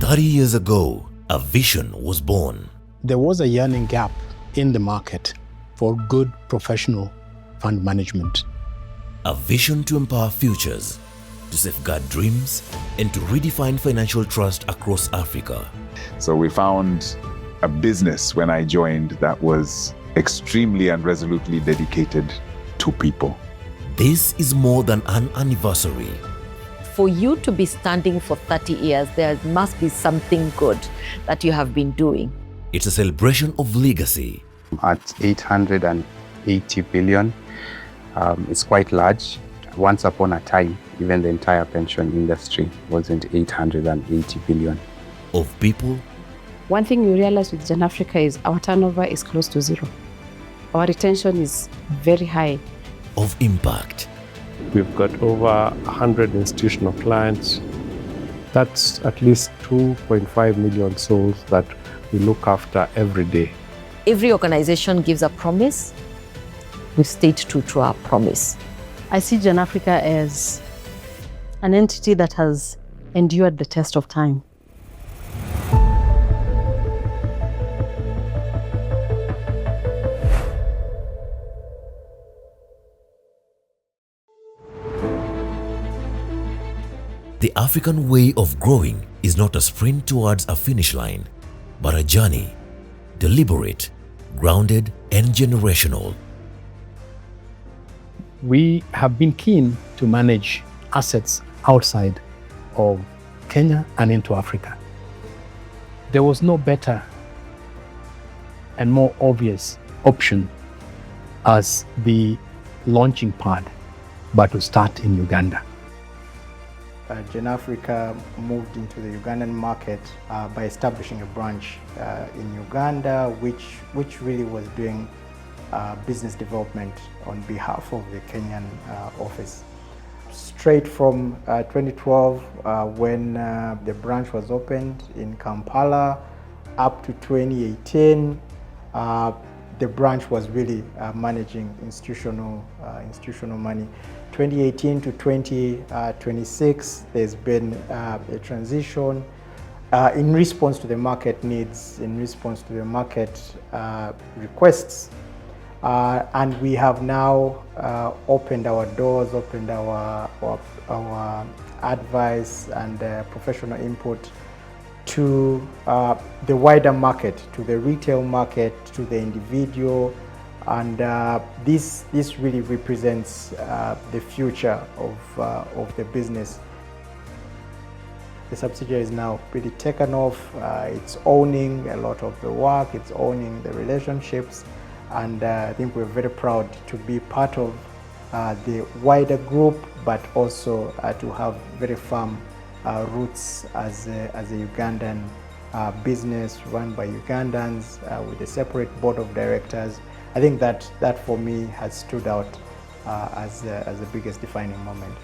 30 years ago, a vision was born. There was a yearning gap in the market for good professional fund management. A vision to empower futures, to safeguard dreams, and to redefine financial trust across Africa. So we found a business when I joined that was extremely and resolutely dedicated to people. This is more than an anniversary. For you to be standing for 30 years, there must be something good that you have been doing. It's a celebration of legacy. At 880 billion, it's quite large. Once upon a time, even the entire pension industry wasn't 880 billion. Of people. One thing we realize with GenAfrica is our turnover is close to zero. Our retention is very high. Of impact. We've got over 100 institutional clients. That's at least 2.5 million souls that we look after every day. Every organization gives a promise. We stayed true to our promise. I see GenAfrica as an entity that has endured the test of time. The African way of growing is not a sprint towards a finish line, but a journey, deliberate, grounded, and generational. We have been keen to manage assets outside of Kenya and into Africa. There was no better and more obvious option as the launching pad, but to start in Uganda. GenAfrica moved into the Ugandan market by establishing a branch in Uganda, which really was doing business development on behalf of the Kenyan office. Straight from 2012, when the branch was opened in Kampala, up to 2018, the branch was really managing institutional money. 2018 to 2026, there's been a transition in response to the market needs, in response to the market requests. And we have now opened our doors, opened our advice and professional input to the wider market, to the retail market, to the individual. And this really represents the future of the business. The subsidiary is now really taken off. It's owning a lot of the work, it's owning the relationships. And I think we're very proud to be part of the wider group, but also to have very firm roots as a Ugandan business run by Ugandans with a separate board of directors. I think that for me has stood out as the biggest defining moment.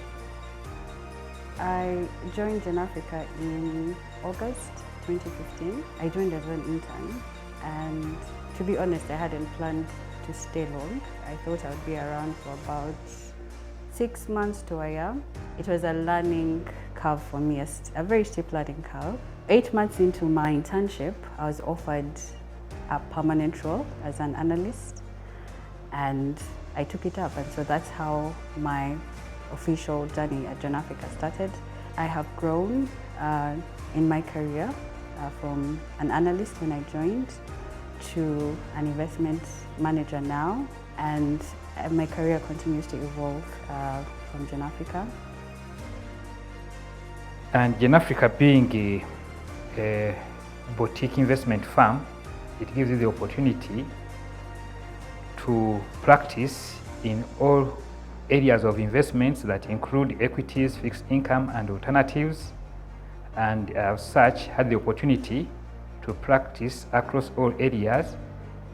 I joined GenAfrica in August 2015. I joined as an intern, and to be honest, I hadn't planned to stay long. I thought I would be around for about 6 months to a year. It was a learning curve for me, a very steep learning curve. 8 months into my internship, I was offered a permanent role as an analyst, and I took it up, and so that's how my official journey at GenAfrica started. I have grown in my career from an analyst when I joined to an investment manager now, and my career continues to evolve from GenAfrica. And GenAfrica being a boutique investment firm, it gives you the opportunity to practice in all areas of investments that include equities, fixed income, and alternatives, and as such had the opportunity to practice across all areas,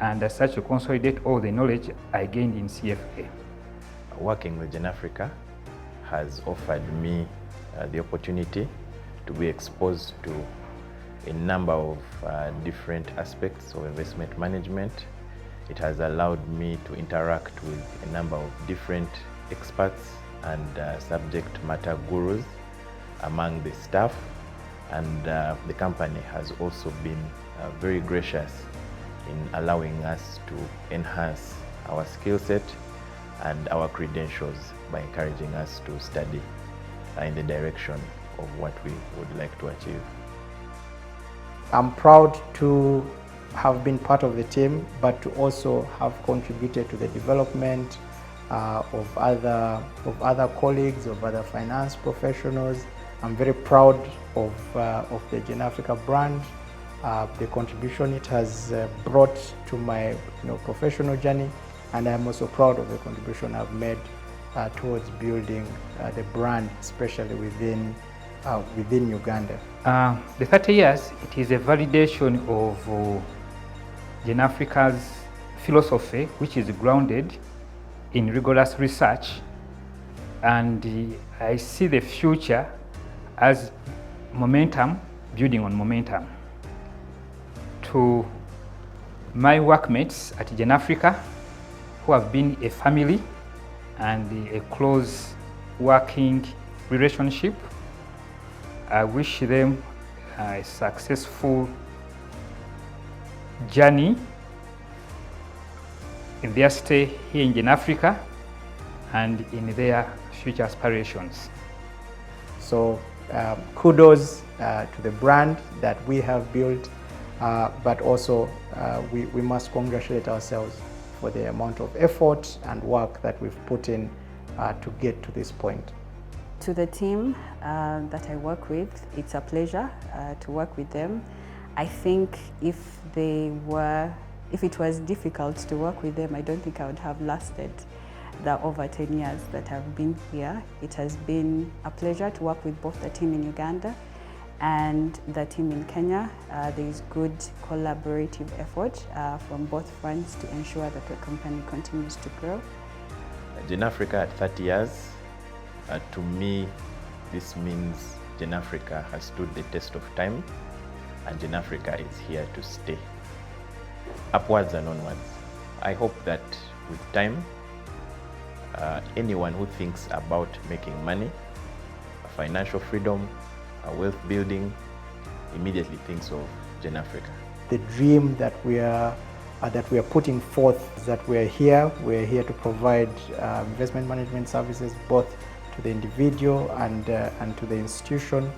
and as such to consolidate all the knowledge I gained in CFA. Working with GenAfrica has offered me the opportunity to be exposed to a number of different aspects of investment management. It has allowed me to interact with a number of different experts and subject matter gurus among the staff, And the company has also been very gracious in allowing us to enhance our skill set and our credentials by encouraging us to study in the direction of what we would like to achieve. I'm proud to have been part of the team, but to also have contributed to the development of other colleagues, of other finance professionals. I'm very proud of the GenAfrica brand, the contribution it has brought to my professional journey, and I'm also proud of the contribution I've made towards building the brand, especially within Uganda. The 30 years, it is a validation of GenAfrica's philosophy, which is grounded in rigorous research, and I see the future as momentum, building on momentum. To my workmates at GenAfrica, who have been a family and a close working relationship, I wish them a successful journey in their stay here in GenAfrica and in their future aspirations. So kudos to the brand that we have built, but also we must congratulate ourselves for the amount of effort and work that we've put in to get to this point. To the team that I work with, it's a pleasure to work with them. I think if it was difficult to work with them, I don't think I would have lasted the over 10 years that I've been here. It has been a pleasure to work with both the team in Uganda and the team in Kenya. There is good collaborative effort from both fronts to ensure that the company continues to grow. GenAfrica at 30 years, to me, this means GenAfrica has stood the test of time, and GenAfrica is here to stay. Upwards and onwards. I hope that with time, anyone who thinks about making money, financial freedom, wealth building, immediately thinks of GenAfrica. The dream that we are putting forth is that we're here to provide investment management services both to the individual and to the institution.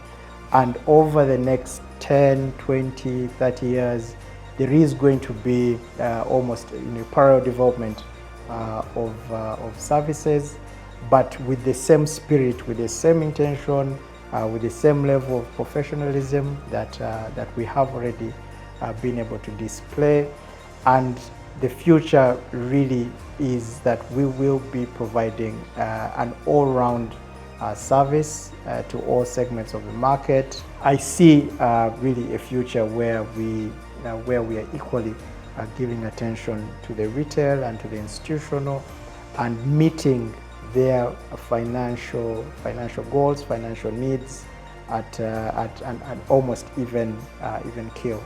And over the next 10, 20, 30 years, there is going to be almost parallel development of services, but with the same spirit, with the same intention, with the same level of professionalism that we have already been able to display. And the future really is that we will be providing an all-round service to all segments of the market. I see really a future where we are equally giving attention to the retail and to the institutional, and meeting their financial goals, financial needs at almost even keel.